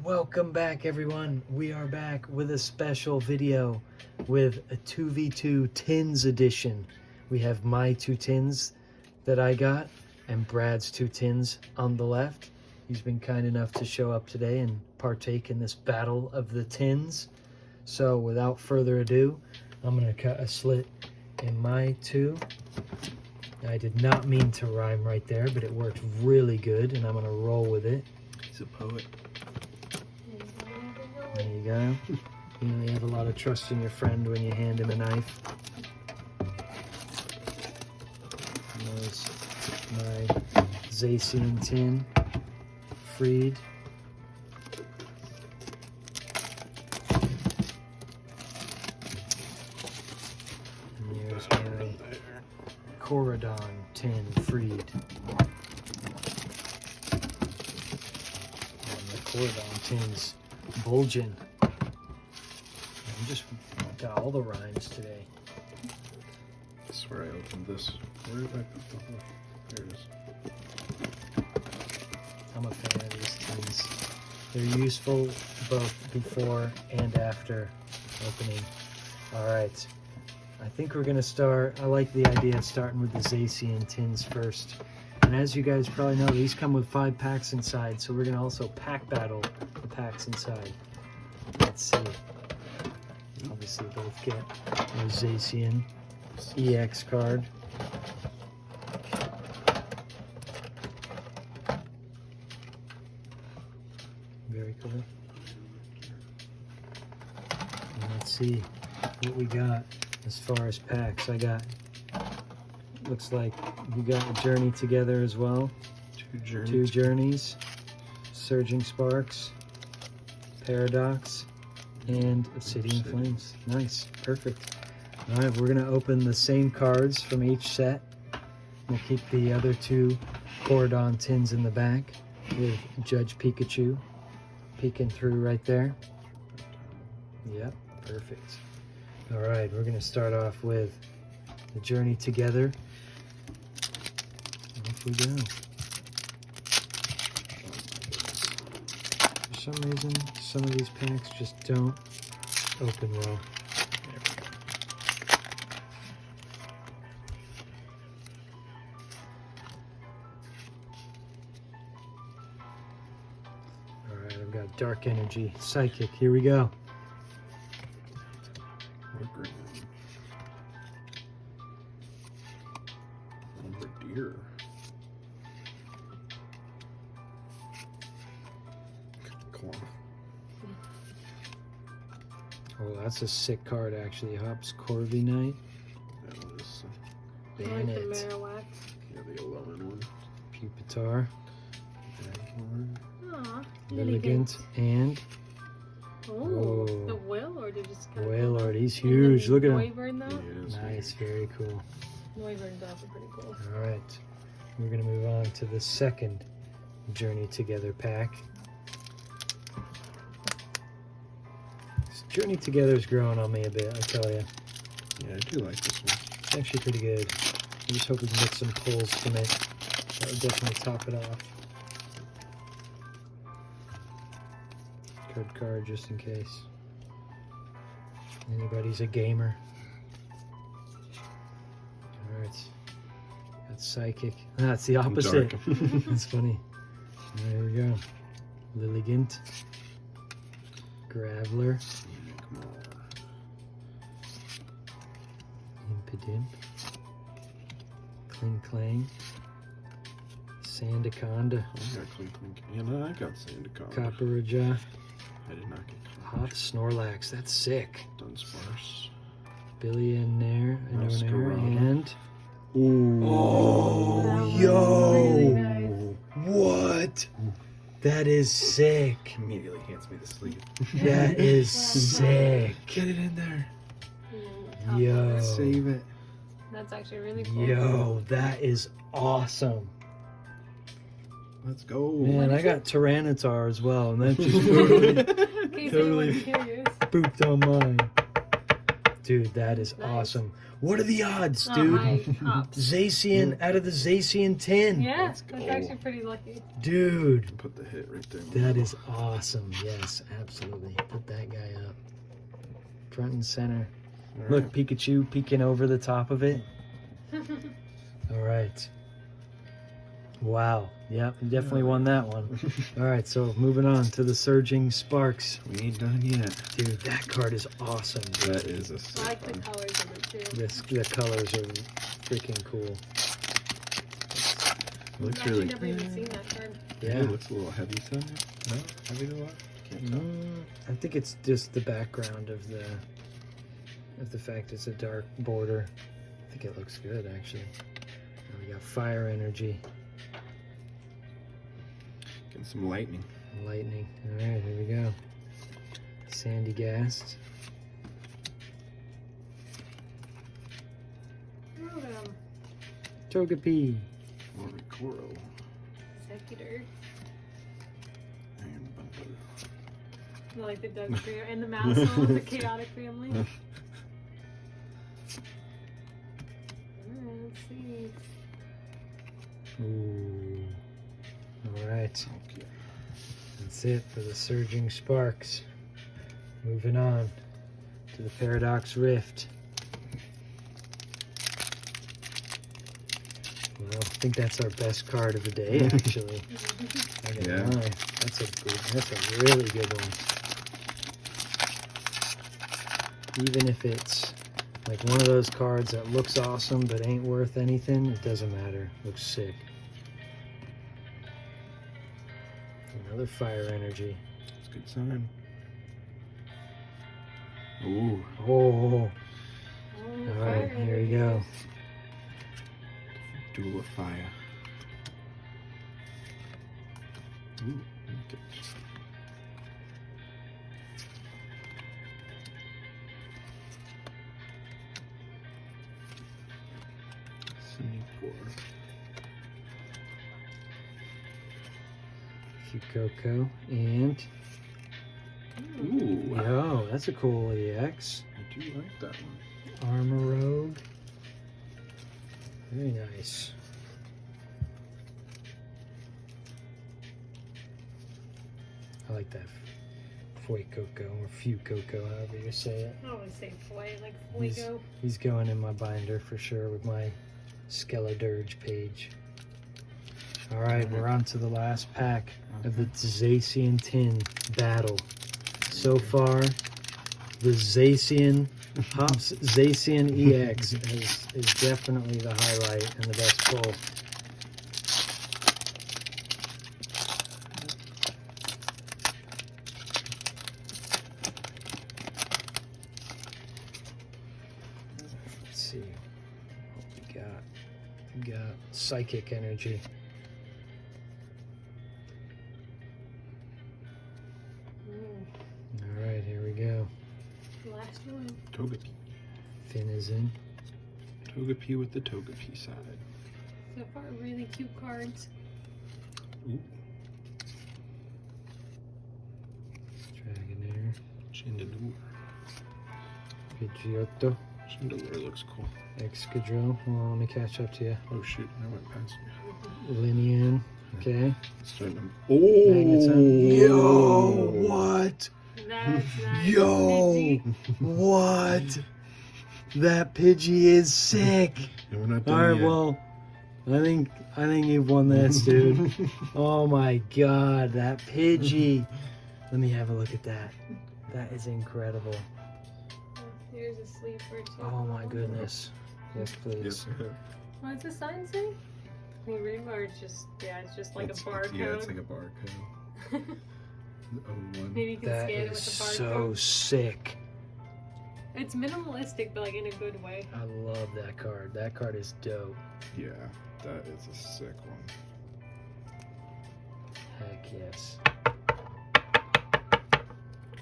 Welcome back, everyone. We are back with a special video with a 2v2 tins edition. We have my 2 tins that I got and Brad's 2 tins on the left. He's been kind enough to show up today and partake in this battle of the tins. So without further ado, I'm going to cut a slit in my 2. I did not mean to rhyme right there, but it worked really good, and I'm going to roll with it. He's a poet. There you go. You know, you have a lot of trust in your friend when you hand him a knife. There's my Zacian tin, freed. And there's my Corridon tin, freed. And the Corridon tin's bulging. I'm just got all the rhymes today. I swear I opened this. Where did I put the hole? There it is. I'm a fan of these tins. They're useful both before and after opening. Alright, I think we're gonna start. I like the idea of starting with the Zacian tins first. And as you guys probably know, these come with 5 packs inside, so we're gonna also pack battle the packs inside. Let's see. Obviously both get a Zacian EX card. Very cool. And let's see what we got as far as packs. I got, looks like we got a Journey Together as well. 2 journeys. Surging Sparks, Paradox, and Obsidian Flames. Nice, perfect. All right, we're gonna open the same cards from each set. We'll keep the other 2 Corridon tins in the back with Judge Pikachu peeking through right there. Yep, perfect. All right, we're gonna start off with the Journey Together. Off we go. For some reason, some of these packs just don't open well. Alright, I've got Dark Energy, Psychic, here we go. Deer. Claw. Oh, that's a sick card actually. Hops Corvi Knight. That was Bandit. Like the Marowak. yeah, the 11 one. Pupitar. Aw, Lilligant. And Oh, Oh. the Wailord you just got. Wailord. He's huge. Look at him. Wyvern though? He is. Nice, very cool. Wyvern's also pretty cool. Alright, we're going to move on to the second Journey Together pack. This Journey Together's growing on me a bit, I tell you. Yeah, I do like this one. It's actually pretty good. I just hope we can get some pulls from it. That would definitely top it off. Good card just in case. Anybody's a gamer. Alright. That's Psychic. That's the opposite. That's funny. There we go. Lilligant. Graveler. Impidimp. Cling Clang. Sandaconda. I got Clink Clink. And I got Sandaconda. Copperaja. I did not get Hot Snorlax. That's sick. Dunsparce. Billionaire. Masquerade. And Ooh. oh, That yo! was really nice. What? That is sick. Immediately hands me the sleeve. That is sick. Get it in there. Yo. Save it. That's actually really cool. Yo, that is awesome. Let's go. Man, I got Tyranitar as well, and that just totally In case Totally. anyone's curious. pooped on mine. Dude, that is Nice. awesome. What are the odds, Oh, dude? my pops. Zacian out of the Zacian tin. Yeah, Let's that's go. actually pretty lucky. Dude, Put the hit right there. that is awesome. Yes, absolutely. Put that guy up. Front and center. All right. Look, Pikachu peeking over the top of it. All right. Wow. Yep, you definitely won that one. All right, so moving on to the Surging Sparks. We ain't done yet. Dude, that card is awesome. Dude. That is a I sick like the one. colors of it too. The colors are freaking cool. Looks I've really. never even seen that card. Yeah, Yeah. it looks a little heavy to me. No, heavy to what? Can't tell. I think it's just the background of the fact it's a dark border. I think it looks good actually. And we got fire energy, Getting some lightning. lightning. All right, here we go. Sandy Gast. Oh, Togepi. Morikoro. Executor. And Bumper. I like the Doug trio and the Mousehole, the chaotic family. Alright, let's see. Ooh. All right. Okay. That's it for the Surging Sparks. Moving on to the Paradox Rift. Well, I think that's our best card of the day, actually. I don't Yeah. know. That's a really good one. Even if it's like one of those cards that looks awesome but ain't worth anything, it doesn't matter. Looks sick. Another fire energy. It's a good sign. Ooh. Oh, Oh, all right, here we go. Duel of Fire. Ooh. Okay. Semi-core. Fuecoco and Ooh. yo, that's a cool EX. I do like that one. Armor Rogue. Very nice. I like that Fuecoco or Fuecoco, however you say it. I always say Foy, like Fuego. He's going in my binder for sure with my Skeledirge page. All right, we're on to the last pack of the Zacian Tin battle. So far, the Zacian Hops Zacian EX is definitely the highlight and the best pull. Let's see what we got. We got Psychic Energy. All right, here we go. Last one. Togepi. Finn is in. Togepi with the Togepi side. So far, really cute cards. Ooh. Dragonair. Chandelure. Pidgeotto. Chandelure looks cool. Excadrill. Hold on, let me catch up to you. Oh shoot, I went past you. Linian. Okay. Starting to... Magneton. Yo, what? That's nice. Yo, Pidgey. what? That Pidgey is sick. And we're not All done right, yet. well, I think you've won this, dude. Oh my God, that Pidgey. Let me have a look at that. That is incredible. Here's a sleeper too. Oh my goodness. Yes, please. Yes, sir. What does the sign say? Can you read or it's just it's just like It's- a barcode. Yeah, it's like a barcode. Oh, one. Maybe you can That scan it is with a so barcode. sick. It's minimalistic, but like in a good way. I love that card. That card is dope. Yeah, that is a sick one. Heck yes.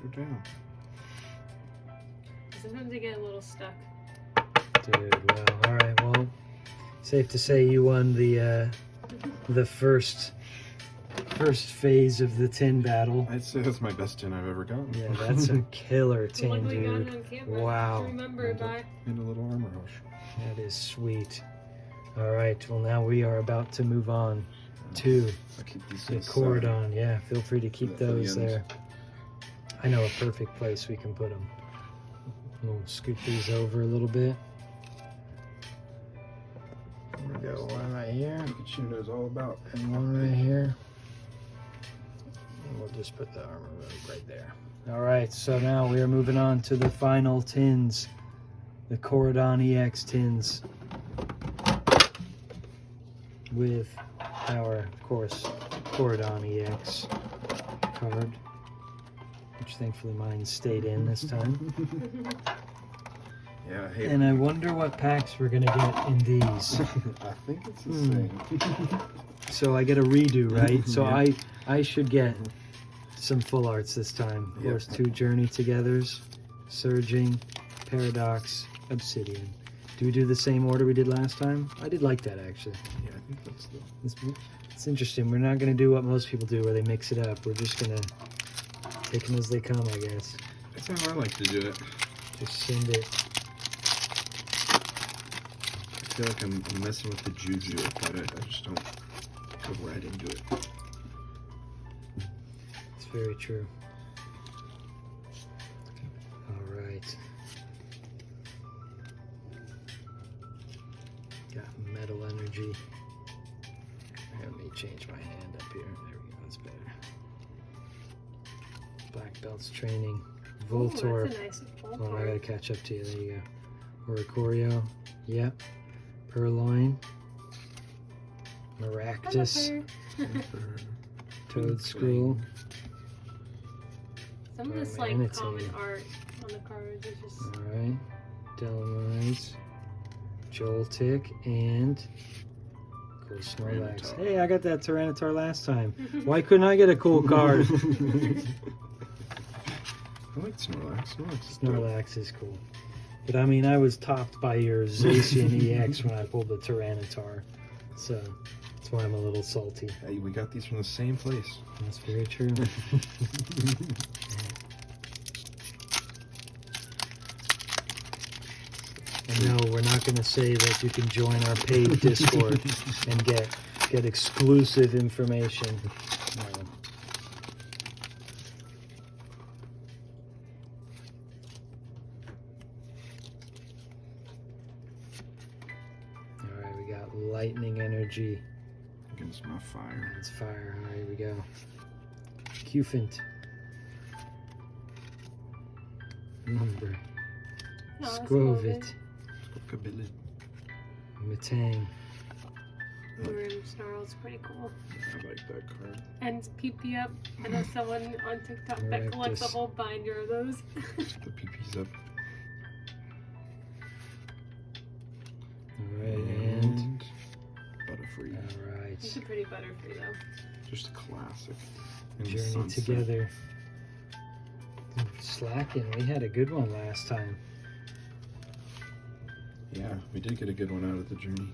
Go down. Sometimes I get a little stuck. Dude, wow. All right, well, safe to say you won the first first phase of the tin battle. I'd say that's my best tin I've ever gotten. Yeah, that's a killer Look, tin, we got it dude. on camera. Wow. Remember it by. And a little armor house. That is sweet. All right, well now we are about to move on to I'll keep these the inside. cordon. Yeah, feel free to keep For the those ends. there. I know a perfect place we can put them. We'll scoot these over a little bit. There we go, one right here, Pikachu knows all about. and one right here. And we'll just put the armor right there. All right, so now we are moving on to the final tins. The Corridon EX tins. With our, of course, Corridon EX card. Which thankfully mine stayed in this time. Yeah, hey. And I wonder what packs we're gonna get in these. I think it's the same. So I get a redo, right? So Yeah. I should get some full arts this time. Of Yep. course, 2 Journey Togethers, Surging, Paradox, Obsidian. Do we do the same order we did last time? I did like that actually. Yeah, I think that's the. It's interesting. We're not gonna do what most people do where they mix it up. We're just gonna take them as they come, I guess. That's how I like to do it. Just send it. I feel like I'm messing with the juju, but I just don't go right into it. It's very true. All right. Got metal energy. Let me change my hand up here. There we go. That's better. Black belts training. Ooh, Voltorb. that's a nice Oh, I Voltorb. gotta catch up to you. There you go. Oricorio. Yep. Purloin. Maractus. Toad School. Some of this like Manatee. common art on the cards is just Alright. Delamize. Joltik. And. Cool Snorlax. Tyranitar. Hey, I got that Tyranitar last time. Why couldn't I get a cool card? I like Snorlax. Snorlax is dope. Snorlax is cool. But I mean, I was topped by your Zacian EX when I pulled the Tyranitar. So, that's why I'm a little salty. Hey, we got these from the same place. That's very true. And no, we're not going to say that you can join our paid Discord and get exclusive information. No. All right, we got lightning energy. Against my fire. It's fire. All right, here we go. Cufant. Number. Oh, that's Squovit. Kabili. Matang. Room Snarl's pretty cool. I like that card. And PP up. I know someone on TikTok that collects a Maractus. whole binder of those. Just the PP's up. All right, and Butterfree. all right. It's a pretty butterfree though. Just a classic. And the Journey sunset. together. Slacking. We had a good one last time. Yeah, we did get a good one out of the journey.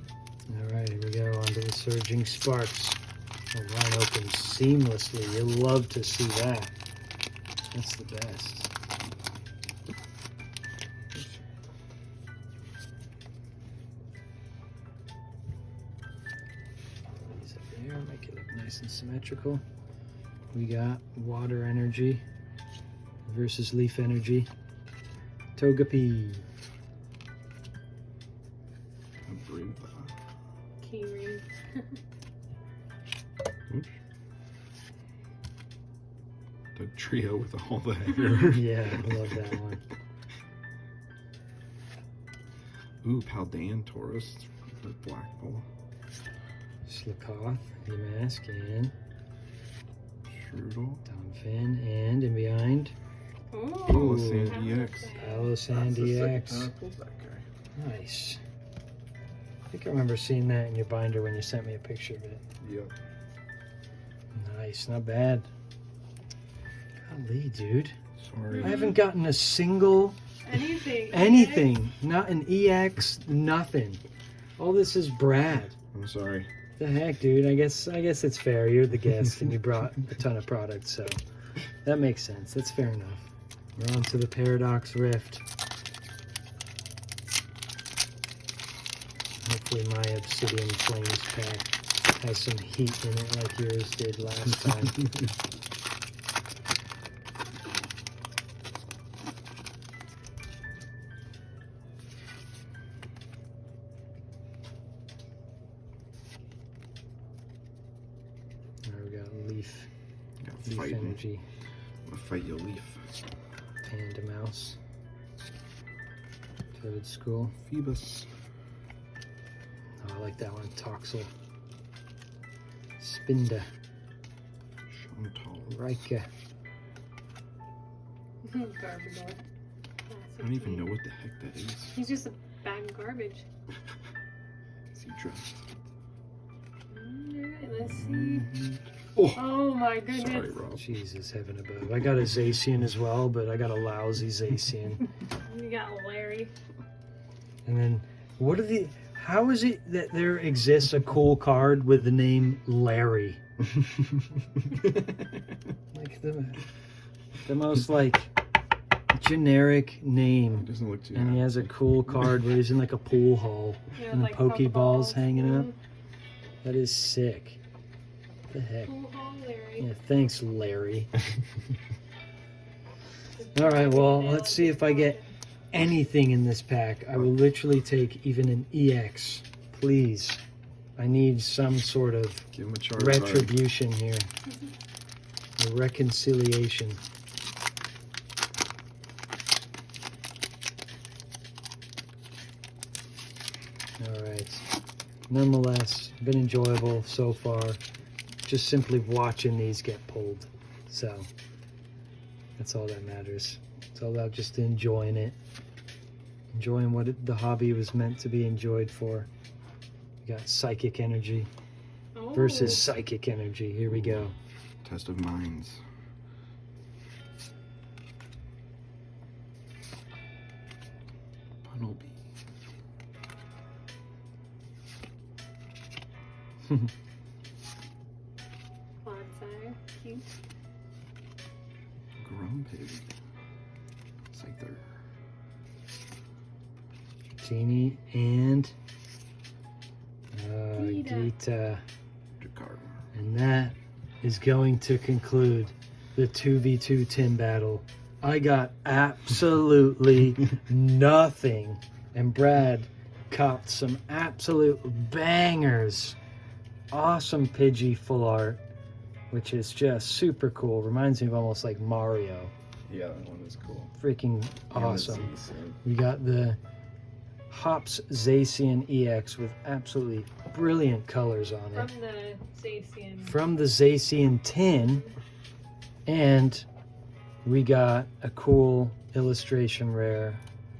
All right, here we go on to the Surging Sparks. Oh, mine opens seamlessly. You'll love to see that. That's the best. These up here, make it look nice and symmetrical. We got Water Energy versus Leaf Energy. Togepi. A brave. Key ring. Oops. The trio with all the hair. Yeah, I love that one. Ooh, Paldean Taurus with Black Ball. Slakoth, Yamask, and Strudel. Donphin, and in behind, Ooh, Palossand Palossand. EX. Palossand EX. I pulled that guy. Nice. I think I remember seeing that in your binder when you sent me a picture of it. Yep. Nice, not bad. Golly, dude. Sorry. I haven't gotten a single Anything. not an EX, nothing. All this is Brad. I'm sorry. The heck, dude? I guess it's fair. You're the guest, and you brought a ton of products, so that makes sense. That's fair enough. We're on to the Paradox Rift. Hopefully my Obsidian Flames pack has some heat in it like yours did last time. There we got Leaf. Leaf Energy. I'm gonna fight you, Leaf. Panda Mouse. Toad School. Phoebus. Oh, I like that one. Toxel. Spinda. Chantal. Rika. Garbage. I don't even know what the heck that is. He's just a bag of garbage. Cedra. Alright, let's see. Oh, Oh my goodness. sorry, Rob. Jesus, heaven above. I got a Zacian as well, but I got a lousy Zacian. You got Larry. And then, what are the... How is it that there exists a cool card with the name Larry? Like the most like generic It name. doesn't look too And he bad. has a cool card where he's in like a pool hall Yeah, and like the Pokeballs hanging up. Mhm. That is sick. What the heck? Cool hall Larry. Yeah, thanks, Larry. All right, well, let's see if I get anything in this pack. I will literally take even an EX, please. I need some sort of Give him a Charizard. retribution here. A reconciliation. Alright. Nonetheless, been enjoyable so far. Just simply watching these get pulled. So, that's all that matters. It's all about just enjoying it. Enjoying what the hobby was meant to be enjoyed for. We got Psychic Energy Oh. versus Psychic Energy. Here we go. Test of Minds. Bunnelby. Quadsire. Cute. Grumpig. Scyther. Genie and Gita. Gita. Jakar. And that is going to conclude the 2v2 Tim battle. I got absolutely nothing. And Brad copped some absolute bangers. Awesome Pidgey full art, which is just super cool. Reminds me of almost like Mario. Yeah, that one is cool. Freaking And the awesome. Zacian. You got the Hops Zacian EX with absolutely brilliant colors on it. From the Zacian. From the Zacian tin. And we got a cool illustration rare,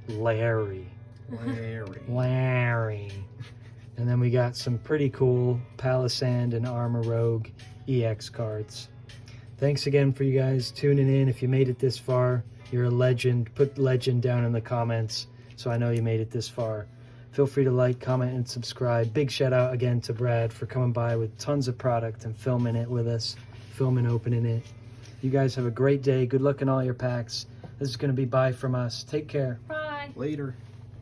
Larry. Larry. And then we got some pretty cool Palisand and Armor Rogue EX cards. Thanks again for you guys tuning in. If you made it this far, you're a legend. Put legend down in the comments so I know you made it this far. Feel free to like, comment, and subscribe. Big shout out again to Brad for coming by with tons of product and filming it with us, filming opening it. You guys have a great day. Good luck in all your packs. This is going to be bye from us. Take care. Bye. Later.